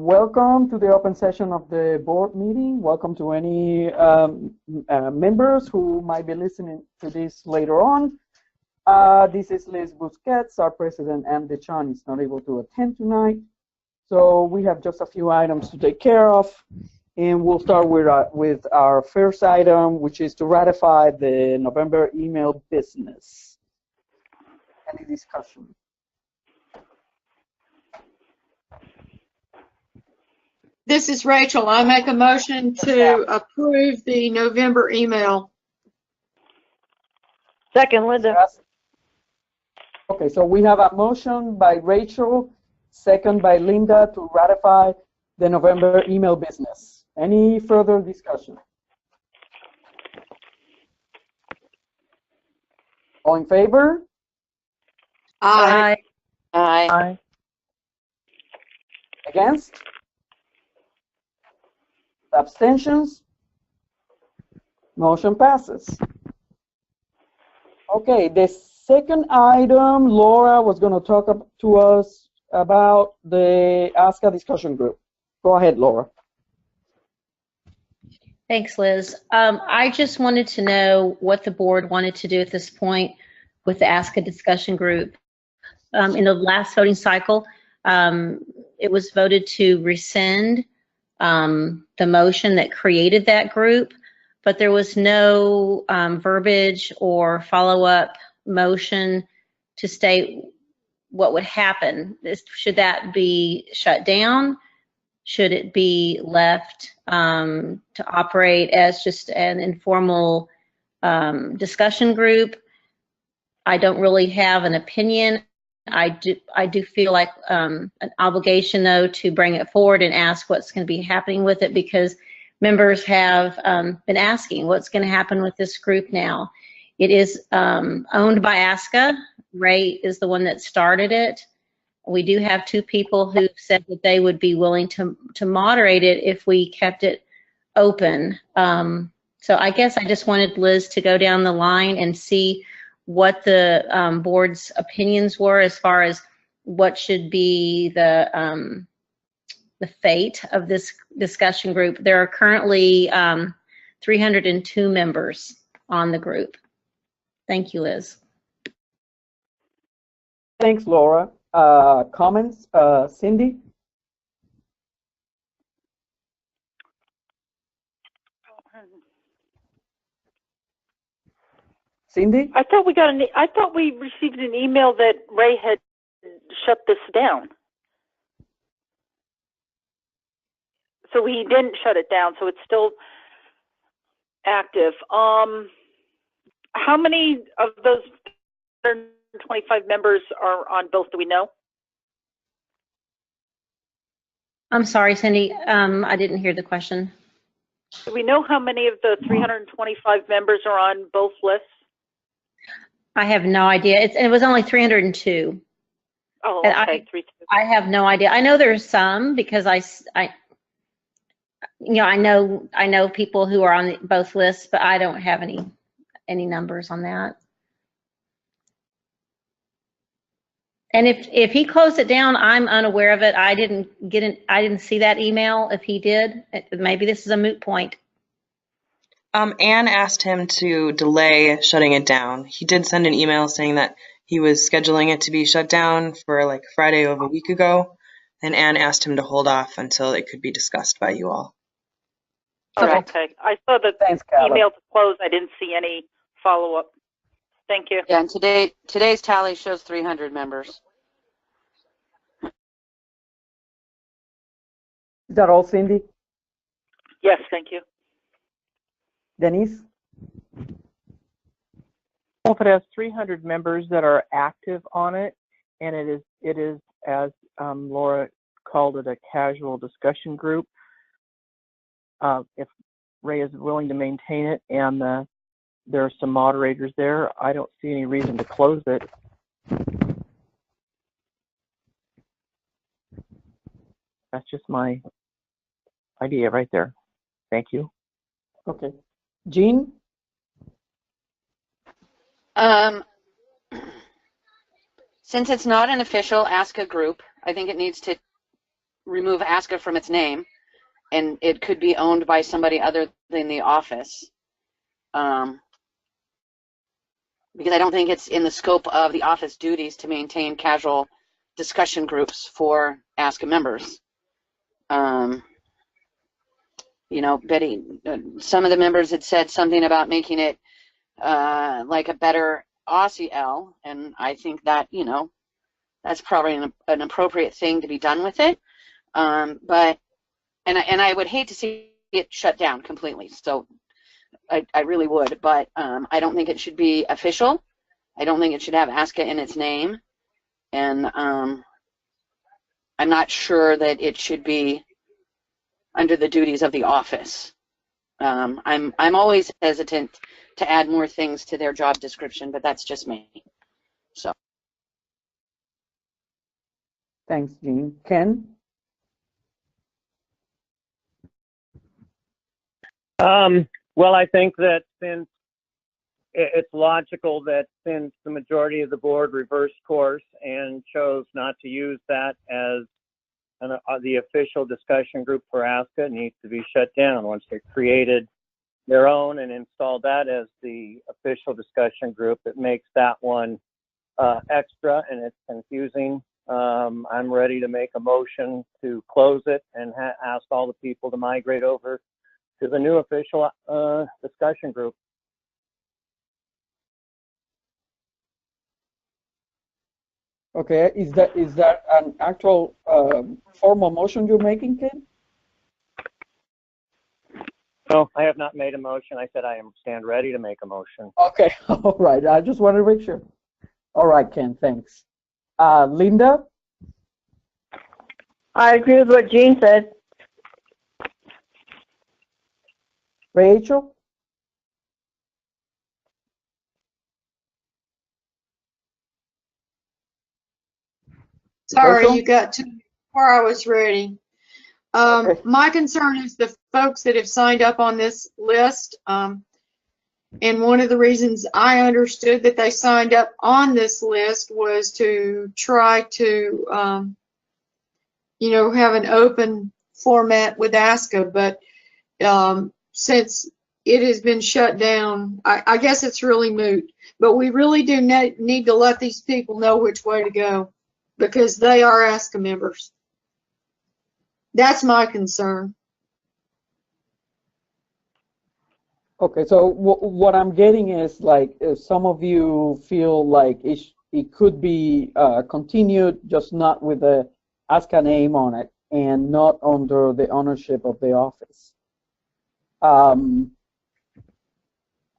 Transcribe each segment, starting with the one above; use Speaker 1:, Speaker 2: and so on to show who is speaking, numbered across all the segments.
Speaker 1: Welcome to the open session of the board meeting. Welcome to any members who might be listening to this later on. This is Liz Busquets, our president, and Dechan is not able to attend tonight. So we have just a few items to take care of. And we'll start with our first item, which is to ratify the November email business. Any discussion?
Speaker 2: This is Rachel. I make a motion to approve the November email.
Speaker 3: Second, Linda.
Speaker 1: Okay, so we have a motion by Rachel, second by Linda to ratify the November email business. Any further discussion? All in favor?
Speaker 2: Aye.
Speaker 3: Aye.
Speaker 4: Aye.
Speaker 1: Against? Abstentions? Motion passes. Okay, the second item, Laura was going to talk to us about the ASCA discussion group. Go ahead, Laura.
Speaker 5: Thanks, Liz. I just wanted to know what the board wanted to do at this point with the ASCA discussion group. In the last voting cycle, it was voted to rescind the motion that created that group, but there was no verbiage or follow-up motion to state what would happen. Should that be shut down? Should it be left to operate as just an informal discussion group? I don't really have an opinion. I do feel like an obligation, though, to bring it forward and ask what's going to be happening with it, because members have been asking what's going to happen with this group now. It is owned by ASCA. Ray is the one that started it. We do have two people who said that they would be willing to moderate it if we kept it open. So I guess I just wanted Liz to go down the line and see what the board's opinions were as far as what should be the fate of this discussion group. There are currently 302 members on the group. Thank you, Liz.
Speaker 1: Thanks, Laura. Comments? Cindy? Cindy?
Speaker 3: I thought we received an email that Ray had shut this down. So he didn't shut it down, so it's still active. How many of those 125 members are on both? Do we know?
Speaker 5: I'm sorry, Cindy. I didn't hear the question.
Speaker 3: Do we know how many of the 325 members are on both lists?
Speaker 5: I have no idea. It was only 302.
Speaker 3: Oh,
Speaker 5: And
Speaker 3: okay.
Speaker 5: I have no idea. I know there's some because I know people who are on both lists, but I don't have any numbers on that. And if he closed it down, I'm unaware of it. I didn't see that email. If he did, maybe this is a moot point.
Speaker 4: Anne asked him to delay shutting it down. He did send an email saying that he was scheduling it to be shut down for like Friday of a week ago, and Anne asked him to hold off until it could be discussed by you all.
Speaker 3: Oh, okay. I saw the email to close. I didn't see any follow-up. Thank you.
Speaker 6: Yeah, and today's tally shows 300 members.
Speaker 1: Is that all, Cindy?
Speaker 3: Yes, thank you.
Speaker 1: Denise?
Speaker 7: If it has 300 members that are active on it, and it is as Laura called it, a casual discussion group. If Ray is willing to maintain it and there are some moderators there, I don't see any reason to close it. That's just my idea right there. Thank you.
Speaker 1: Okay. Jean?
Speaker 6: Since it's not an official ASCA group, I think it needs to remove ASCA from its name, and it could be owned by somebody other than the office. Because I don't think it's in the scope of the office duties to maintain casual discussion groups for ASCA members. You know, Betty, some of the members had said something about making it like a better ASCA, and I think that, you know, that's probably an appropriate thing to be done with it. But I would hate to see it shut down completely. So I really would, but I don't think it should be official. I don't think it should have ASCA in its name, and I'm not sure that it should be under the duties of the office. I'm always hesitant to add more things to their job description, but that's just me. So.
Speaker 1: Thanks, Jean. Ken?
Speaker 7: Well, I think that since it's logical that since the majority of the board reversed course and chose not to use that as the official discussion group for ASCA, it needs to be shut down. Once they created their own and installed that as the official discussion group, it makes that one extra and it's confusing. I'm ready to make a motion to close it and ask all the people to migrate over to the new official discussion group.
Speaker 1: Okay, is that an actual formal motion you're making, Ken?
Speaker 7: No, I have not made a motion. I said I stand ready to make a motion.
Speaker 1: Okay, all right. I just wanted to make sure. All right, Ken, thanks. Linda?
Speaker 8: I agree with what Jean said.
Speaker 1: Rachel?
Speaker 2: Sorry,
Speaker 1: Rachel?
Speaker 2: you got to where I was ready.
Speaker 1: Okay.
Speaker 2: My concern is the folks that have signed up on this list. And one of the reasons I understood that they signed up on this list was to try to, you know, have an open format with ASCA. But since it has been shut down, I guess it's really moot. But we really do need to let these people know which way to go, because they are ASCA members. That's my concern.
Speaker 1: Okay, so what I'm getting is, like, if some of you feel like it could be continued, just not with the ASCA name on it and not under the ownership of the office.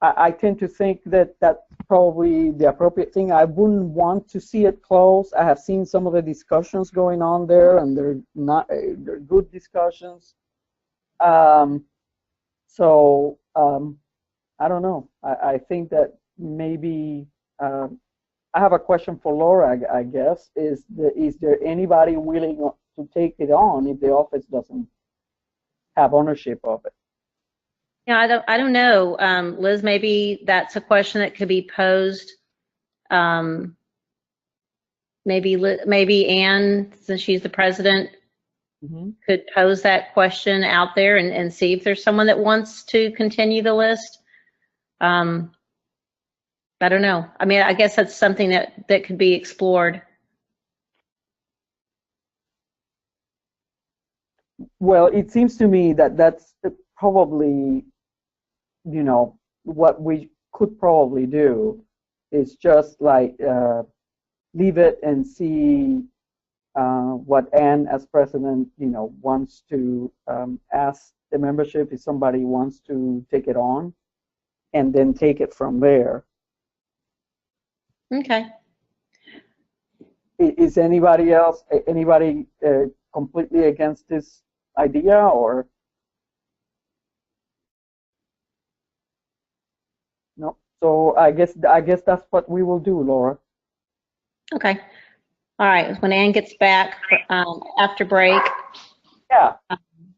Speaker 1: I tend to think that that's probably the appropriate thing. I wouldn't want to see it closed. I have seen some of the discussions going on there, and they're good discussions. So I don't know. I think that maybe I have a question for Laura, I guess. Is there anybody willing to take it on if the office doesn't have ownership of it?
Speaker 5: Yeah, I don't know. Liz, maybe that's a question that could be posed. Maybe Anne, since she's the president, could pose that question out there and see if there's someone that wants to continue the list. I don't know. I mean, I guess that's something that could be explored.
Speaker 1: Well, it seems to me that that's probably, you know, what we could probably do is just like leave it and see what Anne, as president, you know, wants to ask the membership if somebody wants to take it on, and then take it from there.
Speaker 5: Okay.
Speaker 1: Is anybody else, completely against this idea, or? No. So I guess that's what we will do, Laura.
Speaker 5: Okay. All right. When Anne gets back after break,
Speaker 1: Yeah.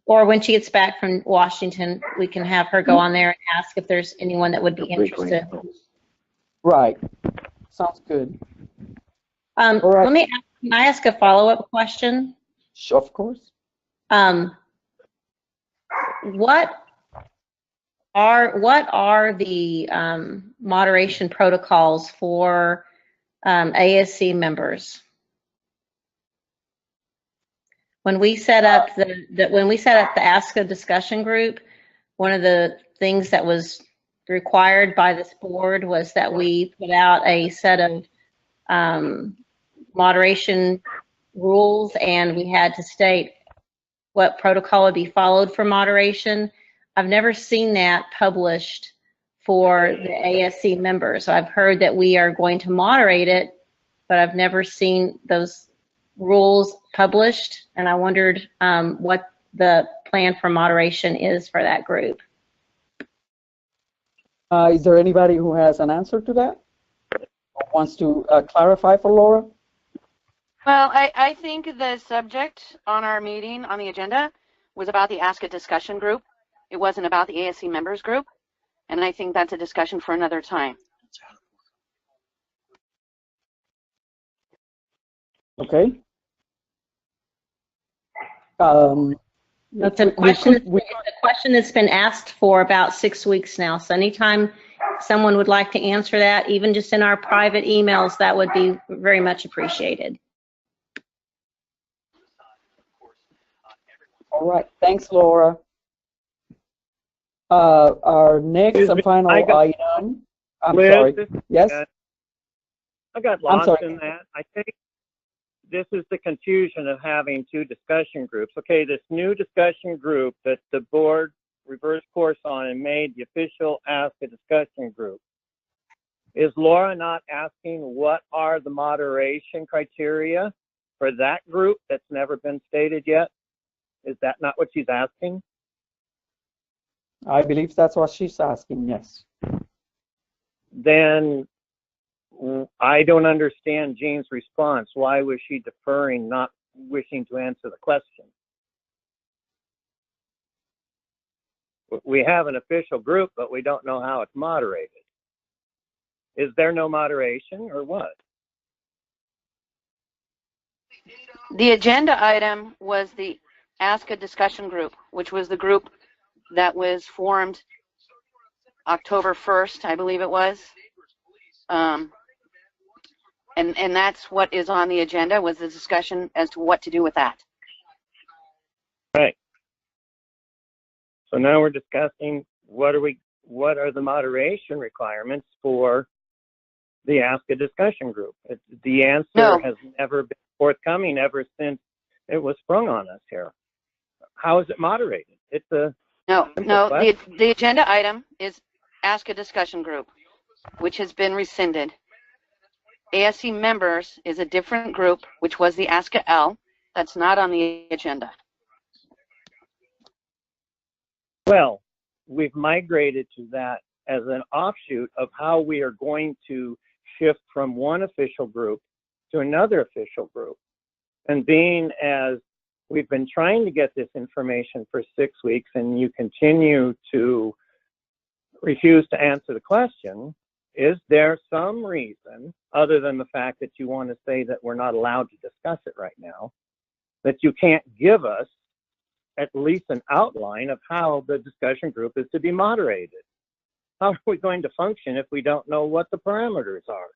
Speaker 5: or when she gets back from Washington, we can have her go on there and ask if there's anyone that would be interested.
Speaker 1: Right. Sounds good.
Speaker 5: Let me ask a follow-up question.
Speaker 1: Of course.
Speaker 5: What are the moderation protocols for ASC members? When we set up the ASCA discussion group, one of the things that was required by this board was that we put out a set of moderation rules, and we had to state what protocol would be followed for moderation. I've never seen that published for the ASC members. So I've heard that we are going to moderate it, but I've never seen those rules published, and I wondered what the plan for moderation is for that group.
Speaker 1: Is there anybody who has an answer to that or wants to clarify for Laura?
Speaker 6: Well, I think the subject on our meeting on the agenda was about the ASCA discussion group. It wasn't about the ASC members group, and I think that's a discussion for another time.
Speaker 1: Okay.
Speaker 5: That's a question that's been asked for about 6 weeks now. So anytime someone would like to answer that, even just in our private emails, that would be very much appreciated.
Speaker 1: All right. Thanks, Laura. Our next and final item. I'm
Speaker 8: Liz,
Speaker 1: sorry. Yes?
Speaker 8: I got lost in that. I think this is the confusion of having two discussion groups. Okay, this new discussion group that the board reversed course on and made the official ASCA discussion group. Is Laura not asking what are the moderation criteria for that group that's never been stated yet? Is that not what she's asking?
Speaker 1: I believe that's what she's asking, yes.
Speaker 8: Then I don't understand Jean's response. Why was she deferring, not wishing to answer the question? We have an official group, but we don't know how it's moderated. Is there no moderation or what?
Speaker 6: The agenda item was the ASCA discussion group, which was the group that was formed October 1st, I believe it was. And that's what is on the agenda, was the discussion as to what to do with that.
Speaker 8: Right. So now we're discussing what are the moderation requirements for the ASCA discussion group. The answer has never been forthcoming ever since it was sprung on us here. How is it moderated? It's a
Speaker 6: no. The agenda item is ASCA discussion group, which has been rescinded. ASC members is a different group, which was the ASCA L. That's not on the agenda.
Speaker 8: Well, we've migrated to that as an offshoot of how we are going to shift from one official group to another official group. And being as we've been trying to get this information for 6 weeks and you continue to refuse to answer the question, is there some reason, other than the fact that you want to say that we're not allowed to discuss it right now, that you can't give us at least an outline of how the discussion group is to be moderated? How are we going to function if we don't know what the parameters are?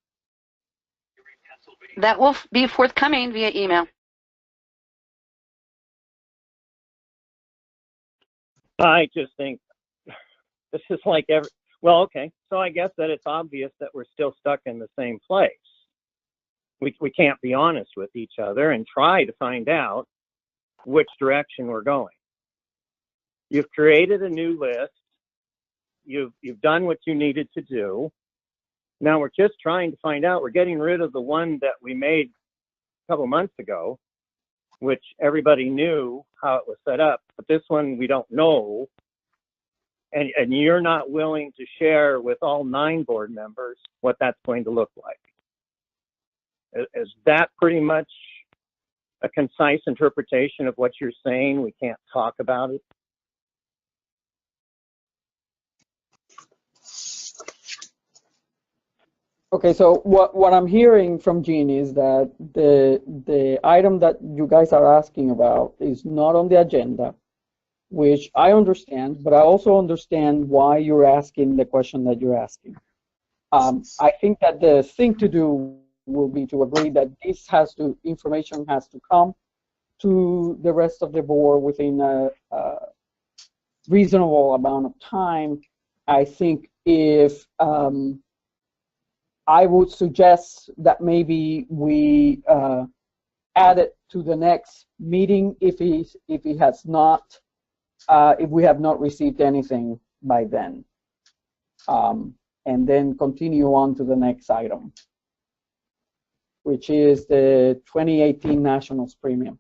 Speaker 6: That will be forthcoming via email.
Speaker 8: I just think this is like well, okay, so I guess that it's obvious that we're still stuck in the same place. We can't be honest with each other and try to find out which direction we're going. You've created a new list. You've done what you needed to do. Now we're just trying to find out. We're getting rid of the one that we made a couple months ago, which everybody knew how it was set up, but this one we don't know. And you're not willing to share with all 9 board members what that's going to look like. Is that pretty much a concise interpretation of what you're saying? We can't talk about it?
Speaker 1: Okay, so what I'm hearing from Jean is that the item that you guys are asking about is not on the agenda, which I understand, but I also understand why you're asking the question that you're asking. I think that the thing to do will be to agree that this information has to come to the rest of the board within a reasonable amount of time. I think if I would suggest that maybe we add it to the next meeting if we have not received anything by then, and then continue on to the next item, which is the 2018 Nationals Premium.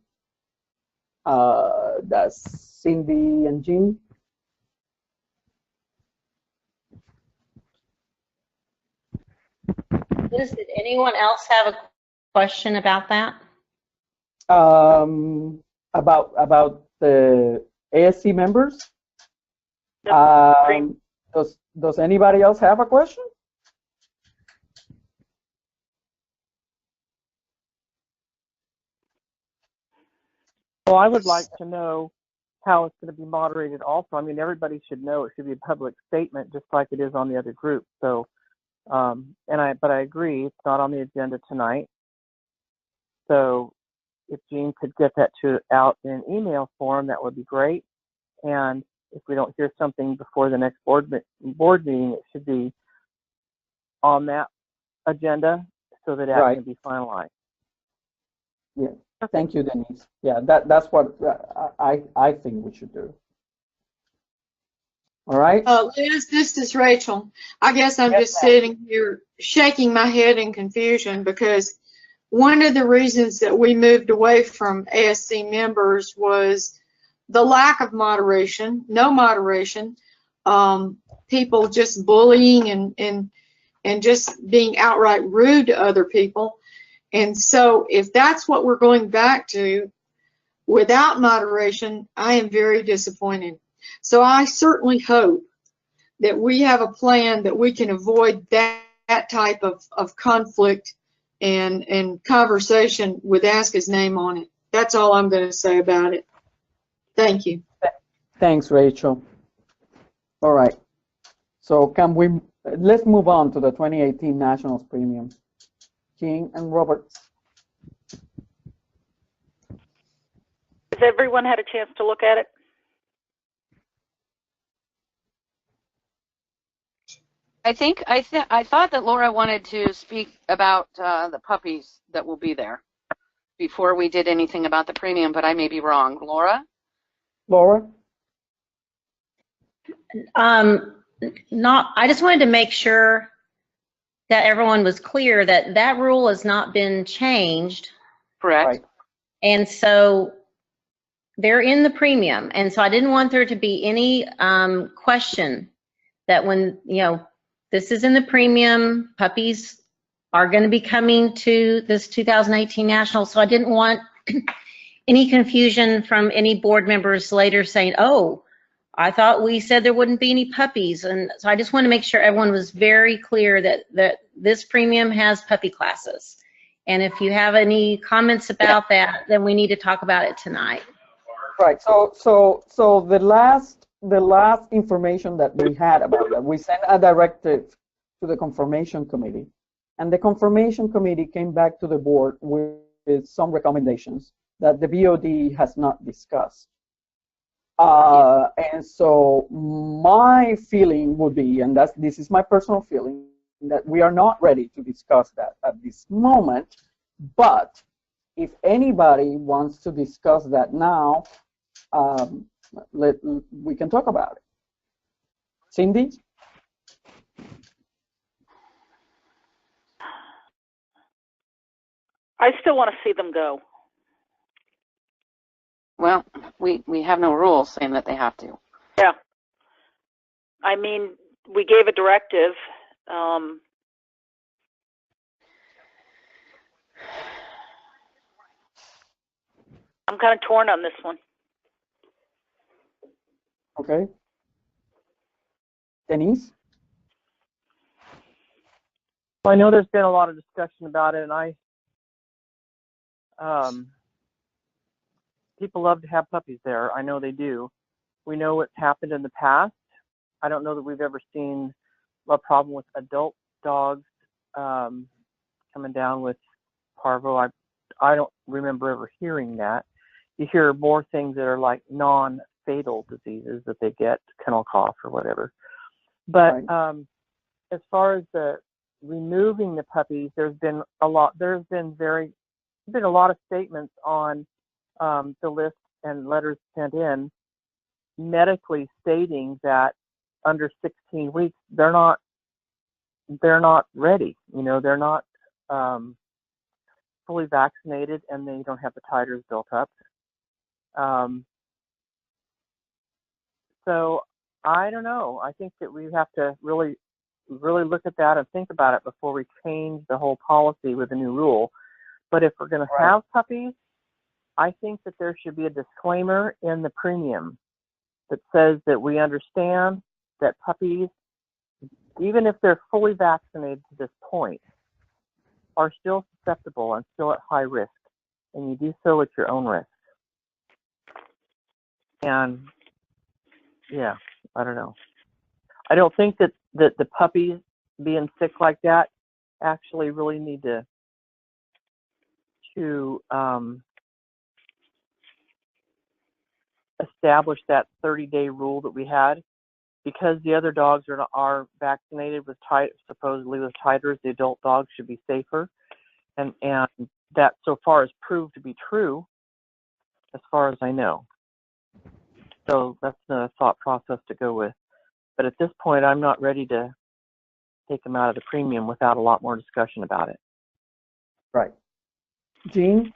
Speaker 1: That's Cindy and Jean.
Speaker 5: Liz, did anyone else have a question about that?
Speaker 1: About the ASC members? Does anybody else have a question?
Speaker 7: Well, I would like to know how it's going to be moderated also. I mean, everybody should know it should be a public statement, just like it is on the other group. So, but I agree, it's not on the agenda tonight. So if Jean could get that out in an email form, that would be great. And if we don't hear something before the next board meeting, it should be on that agenda so that that can be finalized.
Speaker 1: Yeah. Thank you, Denise. Yeah, that's what I think we should do. All right.
Speaker 2: Liz, this is Rachel. I guess I'm just sitting here shaking my head in confusion because one of the reasons that we moved away from ASC members was the lack of moderation, no moderation, people just bullying and just being outright rude to other people. And so if that's what we're going back to without moderation, I am very disappointed. So I certainly hope that we have a plan that we can avoid that type of conflict and conversation with ASCA's name on it. That's all I'm going to say about it. Thank you.
Speaker 1: Thanks, Rachel. All right. So let's move on to the 2018 Nationals Premium. King and Roberts.
Speaker 3: Has everyone had a chance to look at it?
Speaker 6: I thought that Laura wanted to speak about the puppies that will be there before we did anything about the premium, but I may be wrong. Laura?
Speaker 1: Laura?
Speaker 5: I just wanted to make sure that everyone was clear that that rule has not been changed.
Speaker 6: Correct.
Speaker 1: Right.
Speaker 5: And so they're in the premium. And so I didn't want there to be any question that when, this is in the premium, puppies are going to be coming to this 2018 National. So I didn't want any confusion from any board members later saying, oh, I thought we said there wouldn't be any puppies. And so I just want to make sure everyone was very clear that this premium has puppy classes. And if you have any comments about that, then we need to talk about it tonight.
Speaker 1: Right. So the last information that we had about that, we sent a directive to the confirmation committee, and the confirmation committee came back to the board with some recommendations that the BOD has not discussed. And so my feeling would be, and this is my personal feeling, that we are not ready to discuss that at this moment. But if anybody wants to discuss that now, we can talk about it. Cindy?
Speaker 3: I still want to see them go.
Speaker 6: Well, we have no rules saying that they have to.
Speaker 3: Yeah. I mean, we gave a directive. I'm kind of torn on this one.
Speaker 1: Okay. Denise?
Speaker 7: Well, I know there's been a lot of discussion about it, and people love to have puppies there. I know they do. We know what's happened in the past. I don't know that we've ever seen a problem with adult dogs coming down with parvo. I don't remember ever hearing that. You hear more things that are like non-fatal diseases that they get, kennel cough or whatever. But
Speaker 1: Right.
Speaker 7: As far as the removing the puppies, there's been a lot of statements on the list and letters sent in medically stating that under 16 weeks they're not ready. You know, they're not fully vaccinated and they don't have the titers built up. So I don't know. I think that we have to really look at that and think about it before we change the whole policy with a new rule. But if we're going to have puppies, I think that there should be a disclaimer in the premium that says that we understand that puppies, even if they're fully vaccinated to this point, are still susceptible and still at high risk, and you do so at your own risk. And yeah, I don't know. I don't think that the puppies being sick like that actually really need to establish that 30-day rule that we had, because the other dogs are vaccinated with supposedly with titers. The adult dogs should be safer, and that so far has proved to be true, as far as I know. So that's the thought process to go with. But at this point, I'm not ready to take them out of the premium without a lot more discussion about it.
Speaker 1: Right. Jean?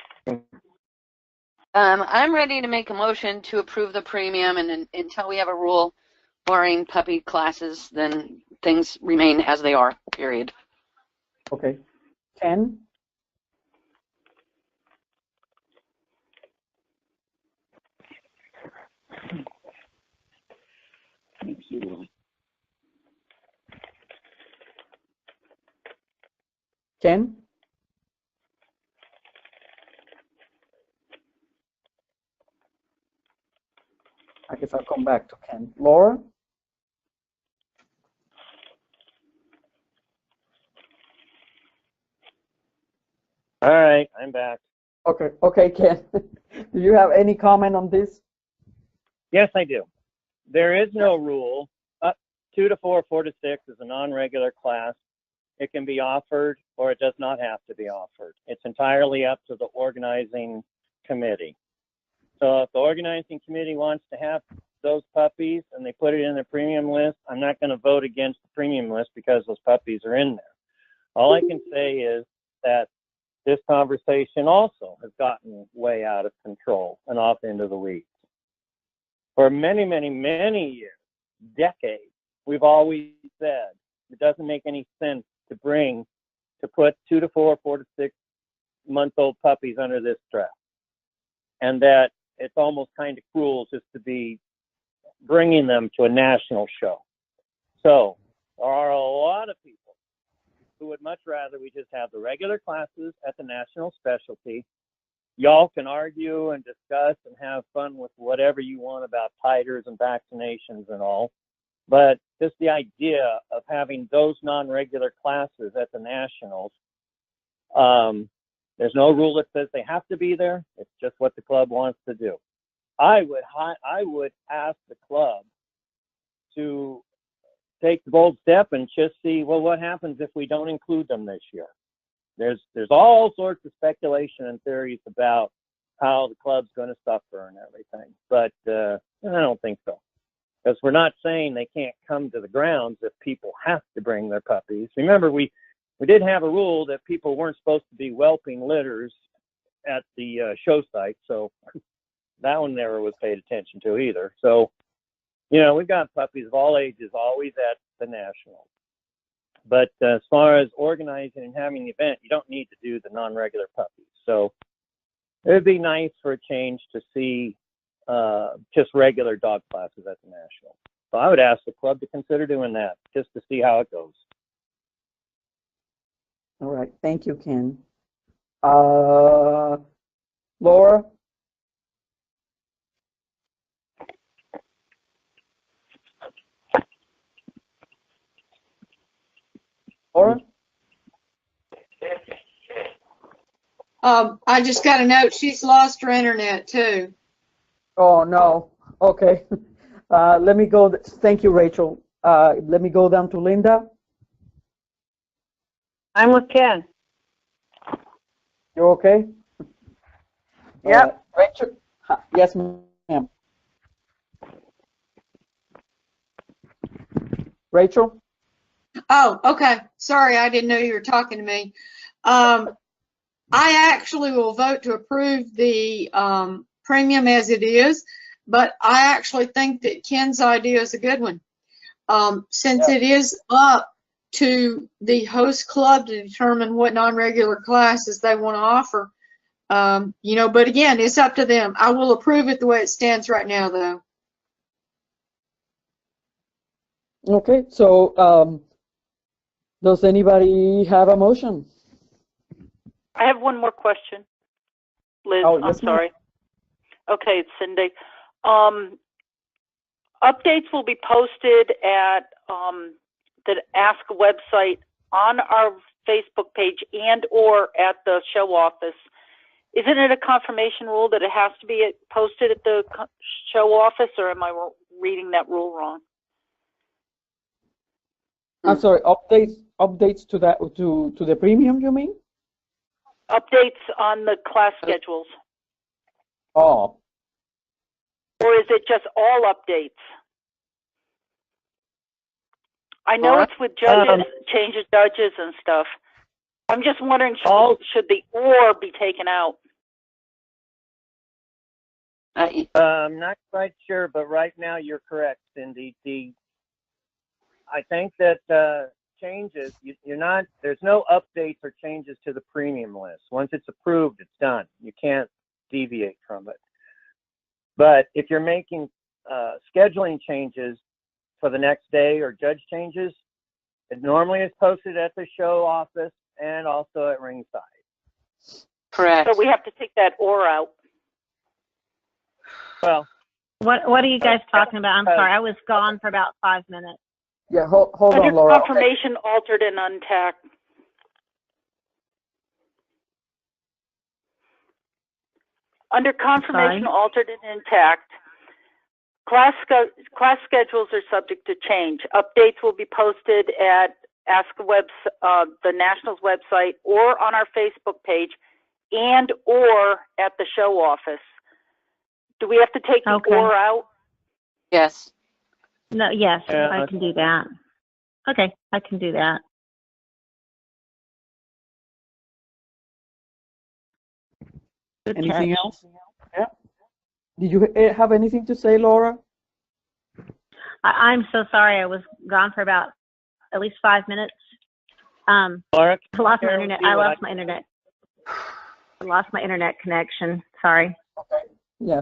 Speaker 6: I'm ready to make a motion to approve the premium, and until we have a rule barring puppy classes, then things remain as they are, period.
Speaker 1: Okay. Ken?
Speaker 6: Thank you.
Speaker 1: Ken? I guess I'll come back to Ken. Laura?
Speaker 8: All right, I'm back.
Speaker 1: Okay, Ken. Do you have any comment on this?
Speaker 8: Yes, I do. There is no rule. 2 to 4, 4 to 6 is a non-regular class. It can be offered or it does not have to be offered. It's entirely up to the organizing committee. So if the organizing committee wants to have those puppies and they put it in their premium list, I'm not going to vote against the premium list because those puppies are in there. All I can say is that this conversation also has gotten way out of control and off into the weeds. For many, many, many years, decades, we've always said it doesn't make any sense to put 2 to 4, 4 to 6 month-old puppies under this stress, and that it's almost kind of cruel just to be bringing them to a national show. So there are a lot of people who would much rather we just have the regular classes at the national specialty. Y'all can argue and discuss and have fun with whatever you want about titers and vaccinations and all, but just the idea of having those non-regular classes at the nationals, there's no rule that says they have to be there. It's just what the club wants to do. I would ask the club to take the bold step and just see, well, what happens if we don't include them this year? There's all sorts of speculation and theories about how the club's going to suffer and everything, but I don't think so. Because we're not saying they can't come to the grounds if people have to bring their puppies. Remember, we did have a rule that people weren't supposed to be whelping litters at the show site, so that one never was paid attention to either. So, you know, we've got puppies of all ages always at the Nationals. But as far as organizing and having the event, you don't need to do the non-regular puppies. So it would be nice for a change to see just regular dog classes at the Nationals. So I would ask the club to consider doing that just to see how it goes.
Speaker 1: All right, thank you, Ken. Laura? Laura?
Speaker 2: I just got a note. She's lost her internet too.
Speaker 1: Oh, no. Okay. Let me go. Thank you, Rachel. Let me go down to Linda.
Speaker 9: I'm with Ken.
Speaker 1: You're okay?
Speaker 9: Yep.
Speaker 1: Rachel? Yes, ma'am. Rachel?
Speaker 2: Oh, okay. Sorry, I didn't know you were talking to me. I actually will vote to approve the premium as it is, but I actually think that Ken's idea is a good one. Since it is up to the host club to determine what non-regular classes they want to offer, but again, it's up to them. I will approve it the way it stands right now, though.
Speaker 1: Okay, so does anybody have a motion?
Speaker 3: I have one more question. Liz,
Speaker 1: Oh,
Speaker 3: I'm
Speaker 1: yes, ma'am.
Speaker 3: sorry. Okay, it's Cindy. Updates will be posted at the ASCA website on our Facebook page and or at the show office. Isn't it a confirmation rule that it has to be posted at the show office, or am I reading that rule wrong?
Speaker 1: I'm sorry, updates to that to the premium, you mean?
Speaker 3: Updates on the class schedules.
Speaker 1: Oh,
Speaker 3: Or is it just all updates? I know it's with judges, change of judges and stuff. I'm just wondering, should the or be taken out?
Speaker 8: I'm not quite sure, but right now you're correct, Cindy. I think that changes, there's no updates or changes to the premium list. Once it's approved, it's done. You can't deviate from it. But if you're making scheduling changes for the next day or judge changes, it normally is posted at the show office and also at ringside.
Speaker 6: Correct.
Speaker 3: So we have to take that or out.
Speaker 8: Well,
Speaker 5: What are you guys talking about? I'm sorry, I was gone for about 5 minutes.
Speaker 1: yeah, hold
Speaker 3: Under
Speaker 1: on, Laura.
Speaker 3: confirmation, altered, and untacked. Under confirmation,
Speaker 5: Sorry.
Speaker 3: altered, and intact, class schedules are subject to change. Updates will be posted at ASCA the Nationals website or on our Facebook page and or at the show office. Do we have to take the or out?
Speaker 6: Yes.
Speaker 5: No, yes,
Speaker 8: Yeah,
Speaker 5: I can do that. Okay, I can do that. Good
Speaker 1: Anything
Speaker 5: catch.
Speaker 1: else? Yeah. Did you have anything to say, Laura?
Speaker 5: I'm so sorry, I was gone for about at least 5 minutes.
Speaker 8: Laura,
Speaker 5: I lost my internet. I lost my internet. I lost my internet connection. Sorry.
Speaker 1: Yeah.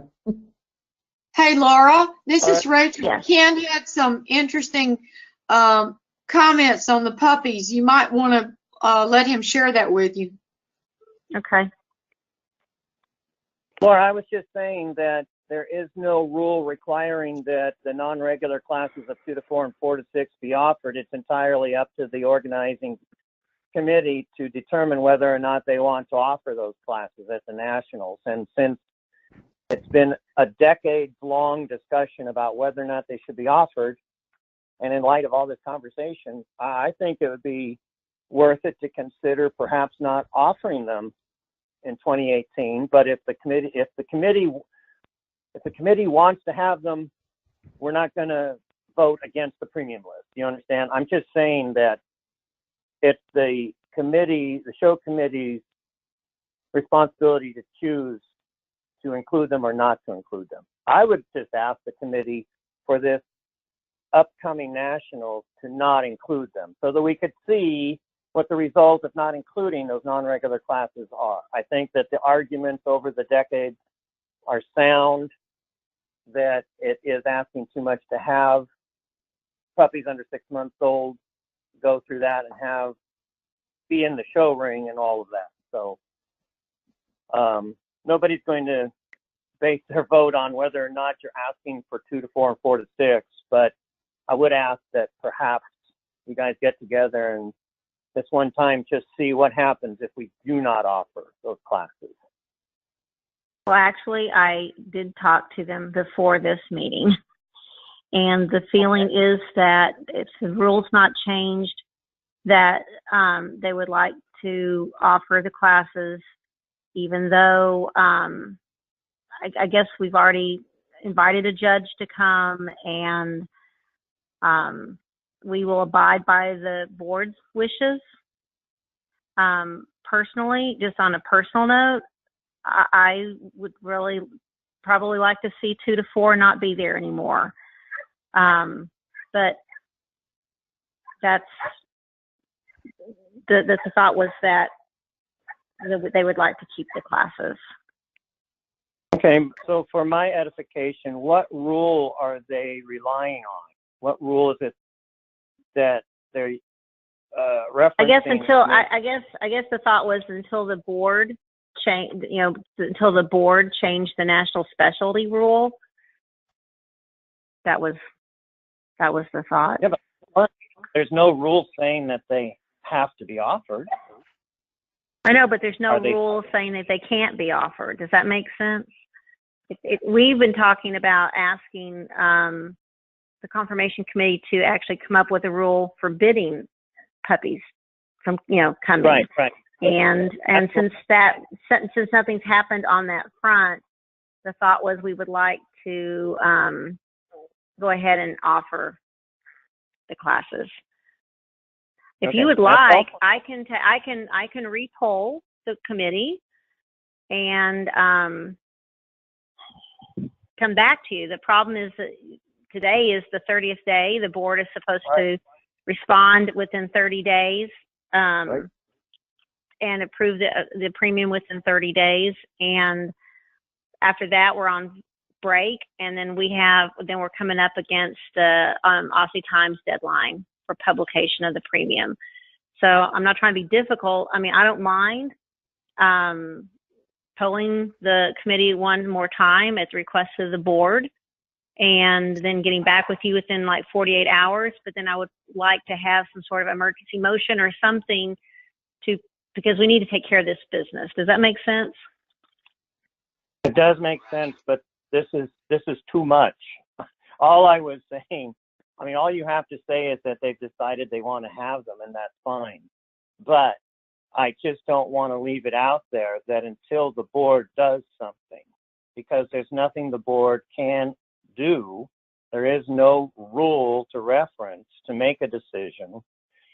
Speaker 2: Hey, Laura, this is Rachel.
Speaker 5: Yes.
Speaker 2: Ken had some interesting comments on the puppies. You might want to let him share that with you.
Speaker 5: Okay.
Speaker 8: Laura, I was just saying that there is no rule requiring that the non-regular classes of 2 to 4 and 4 to 6 be offered. It's entirely up to the organizing committee to determine whether or not they want to offer those classes at the Nationals. And since it's been a decades-long discussion about whether or not they should be offered, and in light of all this conversation, I think it would be worth it to consider perhaps not offering them in 2018. But if the committee wants to have them, we're not going to vote against the premium list. You understand? I'm just saying that it's the show committee's responsibility to choose to include them or not to include them. I would just ask the committee for this upcoming Nationals to not include them so that we could see what the result of not including those non-regular classes are. I think that the arguments over the decades are sound, that it is asking too much to have puppies under 6 months old go through that and have be in the show ring and all of that. So nobody's going to base their vote on whether or not you're asking for 2 to 4 and 4 to 6, but I would ask that perhaps you guys get together and this one time just see what happens if we do not offer those classes.
Speaker 5: Well, actually, I did talk to them before this meeting, and the feeling is that if the rules not changed, that they would like to offer the classes, even though I guess we've already invited a judge to come, and we will abide by the board's wishes. Personally, just on a personal note, I would really probably like to see 2 to 4 not be there anymore. But that's the thought was that they would like to keep the classes.
Speaker 8: Okay, so for my edification, what rule are they relying on? What rule is it that they're referencing?
Speaker 5: I guess I guess the thought was until the board until the board changed the national specialty rule. That was the thought.
Speaker 8: Yeah, but there's no rule saying that they have to be offered.
Speaker 5: I know, but there's no rule saying that they can't be offered. Does that make sense? We've been talking about asking the confirmation committee to actually come up with a rule forbidding puppies from coming.
Speaker 8: Right.
Speaker 5: And since nothing's happened on that front, the thought was we would like to go ahead and offer the classes. If you would like, I can repoll the committee and come back to you. The problem is that today is the 30th day. The board is supposed to respond within 30 days. And approve the premium within 30 days. And after that, we're on break. And then we're coming up against the Aussie Times deadline for publication of the premium. So I'm not trying to be difficult. I mean, I don't mind polling the committee one more time at the request of the board and then getting back with you within like 48 hours. But then I would like to have some sort of emergency motion or something because we need to take care of this business. Does that make sense?
Speaker 8: It does make sense, but this is too much. All I was saying, I mean, all you have to say is that they've decided they want to have them, and that's fine. But I just don't want to leave it out there that until the board does something, because there's nothing the board can do, there is no rule to reference to make a decision.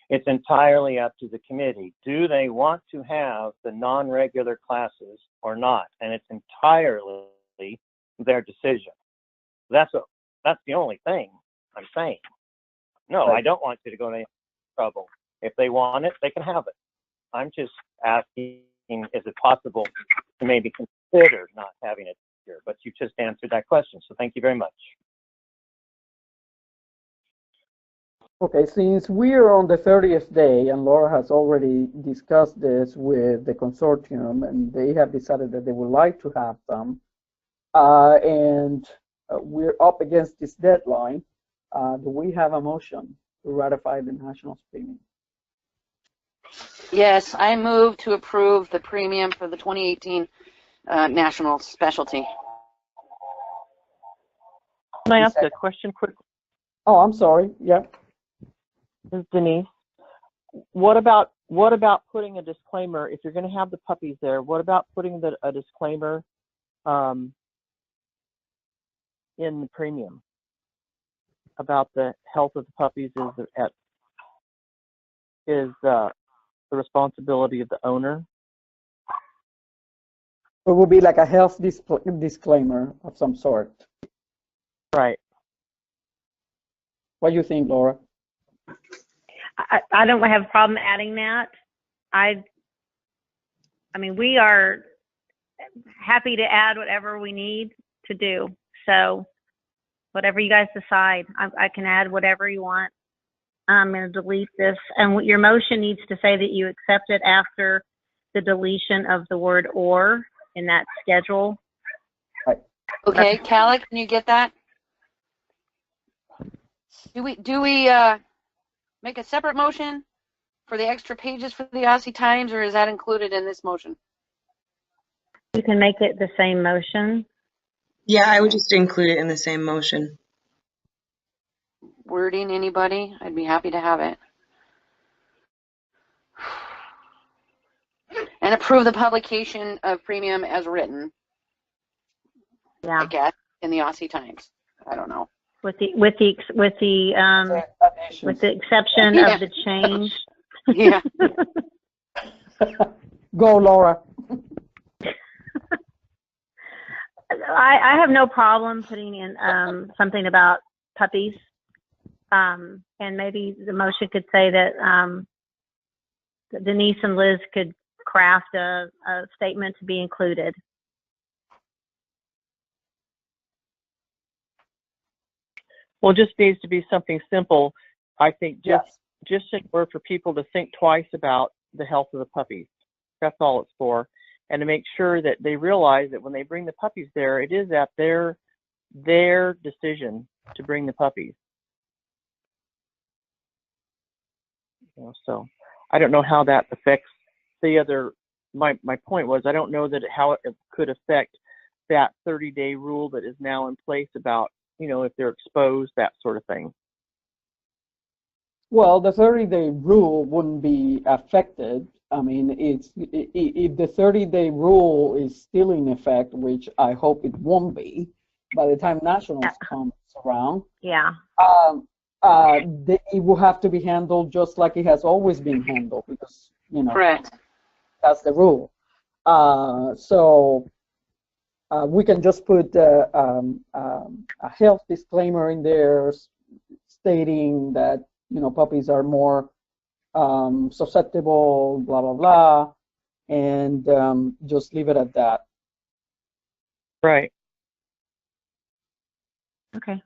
Speaker 8: It's entirely up to the committee. Do they want to have the non-regular classes or not? And it's entirely their decision. That's the only thing I'm saying. No, I don't want you to go into trouble. If they want it, they can have it. I'm just asking, is it possible to maybe consider not having it here? But you just answered that question, so thank you very much.
Speaker 1: Okay, since we're on the 30th day and Laura has already discussed this with the consortium and they have decided that they would like to have them, and we're up against this deadline, do we have a motion to ratify the national premium?
Speaker 6: Yes, I move to approve the premium for the 2018 national specialty.
Speaker 7: Can I ask a question quickly?
Speaker 1: Oh, I'm sorry. Yeah.
Speaker 7: This is Denise. What about putting a disclaimer if you're going to have the puppies there? What about putting a disclaimer in the premium about the health of the puppies is the responsibility of the owner?
Speaker 1: It will be like a health disclaimer of some sort.
Speaker 7: Right.
Speaker 1: What do you think, Laura?
Speaker 5: I don't have a problem adding that. I mean, we are happy to add whatever we need to do. So whatever you guys decide, I can add whatever you want. I'm going to delete this. And your motion needs to say that you accept it after the deletion of the word or in that schedule.
Speaker 6: Okay, Calla, can you get that? Do we make a separate motion for the extra pages for the Aussie Times, or is that included in this motion?
Speaker 5: You can make it the same motion.
Speaker 4: Yeah, I would just include it in the same motion.
Speaker 6: Wording, anybody? I'd be happy to have it. And approve the publication of premium as written.
Speaker 5: Yeah.
Speaker 6: I guess in the Aussie Times. I don't know.
Speaker 5: With the exception
Speaker 6: Yeah.
Speaker 5: of the change.
Speaker 6: Yeah.
Speaker 1: Go, Laura.
Speaker 5: I have no problem putting in something about puppies. And maybe the motion could say that Denise and Liz could craft a statement to be included.
Speaker 7: Well, it just needs to be something simple. I think
Speaker 1: Yes.
Speaker 7: just in order for people to think twice about the health of the puppies. That's all it's for. And to make sure that they realize that when they bring the puppies there, it is at their decision to bring the puppies. You know, so I don't know how that affects the other. My point was, I don't know that how it could affect that 30-day rule that is now in place about, you know, if they're exposed, that sort of thing.
Speaker 1: Well, the 30-day rule wouldn't be affected. I mean, if the 30-day rule is still in effect, which I hope it won't be by the time nationals comes around.
Speaker 5: Yeah.
Speaker 1: It will have to be handled just like it has always been handled, because, you know,
Speaker 6: Correct.
Speaker 1: that's the rule. So we can just put a health disclaimer in there stating that, you know, puppies are more susceptible, blah, blah, blah, and just leave it at that.
Speaker 7: Right.
Speaker 5: Okay.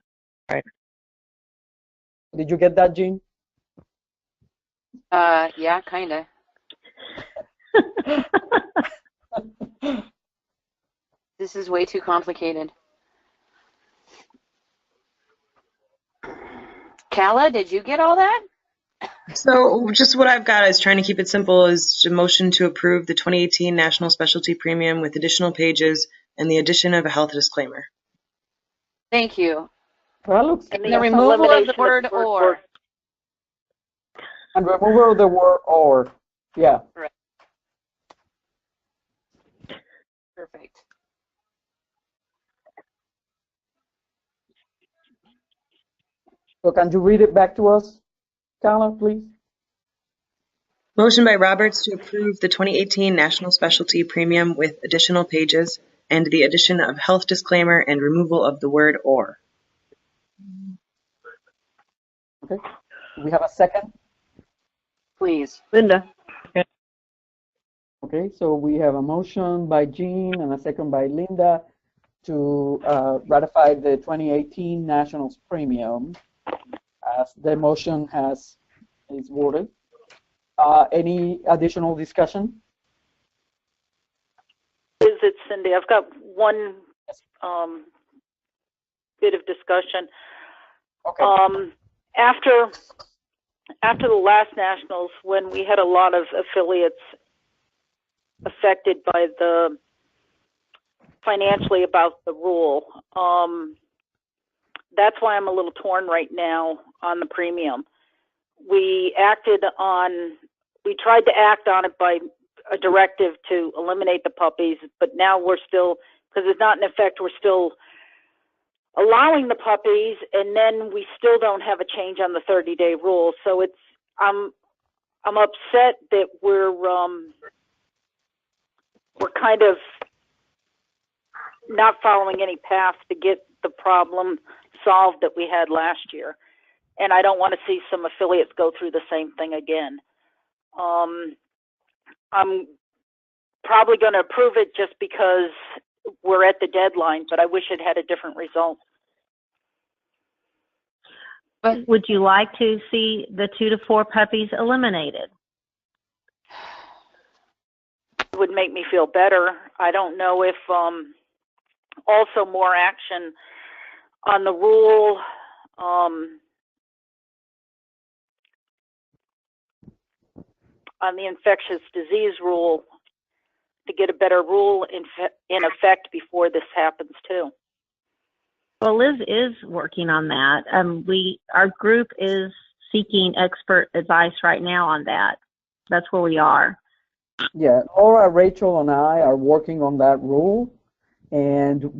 Speaker 7: Right.
Speaker 1: Did you get that, Jean?
Speaker 6: Yeah, kind of. This is way too complicated. Calla, did you get all that?
Speaker 4: So just what I've got is trying to keep it simple is a motion to approve the 2018 National Specialty Premium with additional pages and the addition of a health disclaimer.
Speaker 6: Thank you.
Speaker 1: Well, looks,
Speaker 6: And the removal of the word or.
Speaker 1: and removal of the word or. Yeah.
Speaker 6: Right. Perfect.
Speaker 1: So can you read it back to us, Carla, please?
Speaker 4: Motion by Roberts to approve the 2018 National Specialty Premium with additional pages and the addition of health disclaimer and removal of the word or.
Speaker 1: Okay. Do we have a second?
Speaker 6: Please.
Speaker 9: Linda.
Speaker 1: Okay, so we have a motion by Jean and a second by Linda to ratify the 2018 Nationals Premium as the motion is worded. Any additional discussion?
Speaker 3: It's Cindy. I've got one bit of discussion.
Speaker 1: Okay.
Speaker 3: After the last nationals, when we had a lot of affiliates affected by the financially about the rule, that's why I'm a little torn right now on the premium. We tried to act on it by a directive to eliminate the puppies, but now we're still, because it's not in effect, we're still allowing the puppies, and then we still don't have a change on the 30-day rule. So I'm upset that we're kind of not following any path to get the problem solved that we had last year. And I don't want to see some affiliates go through the same thing again. I'm probably going to approve it just because we're at the deadline, but I wish it had a different result.
Speaker 5: But would you like to see the 2 to 4 puppies eliminated?
Speaker 3: It would make me feel better. I don't know if also more action on the rule. On the infectious disease rule, to get a better rule in effect before this happens too.
Speaker 5: Well, Liz is working on that. Our group is seeking expert advice right now on that. That's where we are.
Speaker 1: Yeah, Laura, Rachel, and I are working on that rule, and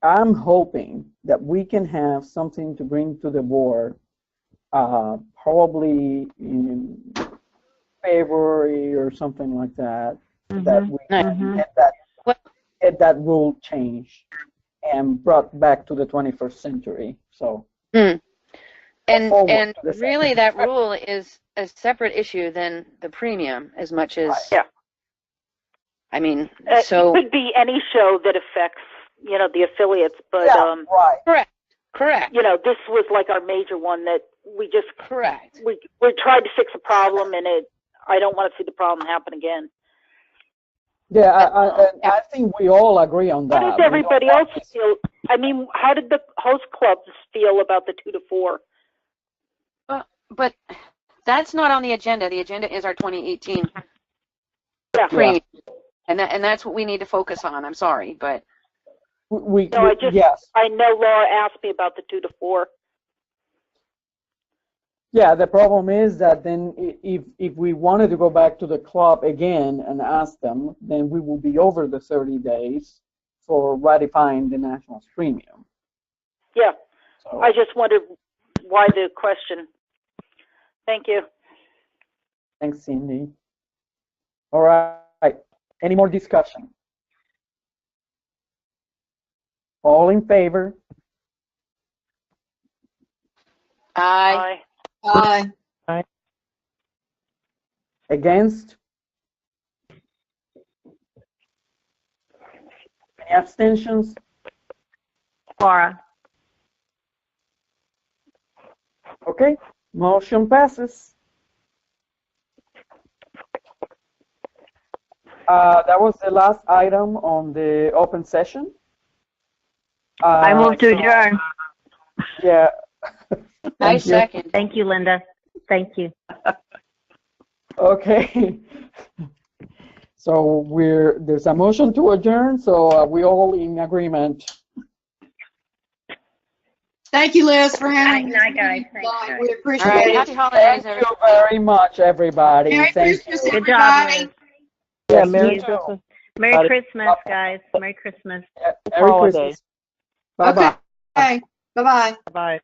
Speaker 1: I'm hoping that we can have something to bring to the board, probably in February or something like that, that we can get that rule changed and brought back to the 21st century. So,
Speaker 6: and really, that rule is a separate issue than the premium, as much as I mean, so
Speaker 3: it could be any show that affects the affiliates, but
Speaker 6: correct.
Speaker 3: This was like our major one that we just
Speaker 6: correct.
Speaker 3: We tried to fix a problem, and I don't want to see the problem happen again.
Speaker 1: Yeah, I think we all agree on that.
Speaker 3: How did everybody else feel? I mean, how did the host clubs feel about the 2 to 4?
Speaker 6: But that's not on the agenda. The agenda is our 2018
Speaker 3: premium,
Speaker 6: and that's what we need to focus on. I'm sorry, but
Speaker 3: I know Laura asked me about the 2 to 4.
Speaker 1: Yeah, the problem is that then if we wanted to go back to the club again and ask them, then we will be over the 30 days for ratifying the national premium.
Speaker 3: Yeah,
Speaker 1: so.
Speaker 3: I just wondered why the question. Thank you.
Speaker 1: Thanks, Cindy. All right, any more discussion? All in favor?
Speaker 6: Aye.
Speaker 2: Aye.
Speaker 1: Against? Any abstentions?
Speaker 5: Laura.
Speaker 1: Okay, motion passes. That was the last item on the open session.
Speaker 9: I move to adjourn.
Speaker 1: Yeah.
Speaker 6: I second.
Speaker 5: Thank you, Linda. Thank you.
Speaker 1: Okay. So there's a motion to adjourn, so we all in agreement.
Speaker 2: Thank you, Liz, for handling
Speaker 5: Night, guys. Thanks, guys.
Speaker 2: We appreciate
Speaker 6: All right,
Speaker 2: it.
Speaker 6: happy holidays,
Speaker 1: Thank you very much, everybody.
Speaker 2: Merry
Speaker 1: Thank
Speaker 2: Christmas,
Speaker 1: you.
Speaker 5: Good job, Liz.
Speaker 7: Yeah,
Speaker 1: Yes,
Speaker 7: Merry
Speaker 1: you too.
Speaker 7: Christmas.
Speaker 5: Merry Christmas, guys. Merry Christmas.
Speaker 1: Merry
Speaker 7: Holiday.
Speaker 1: Christmas. Bye-bye.
Speaker 2: Okay. Bye-bye.
Speaker 7: Bye.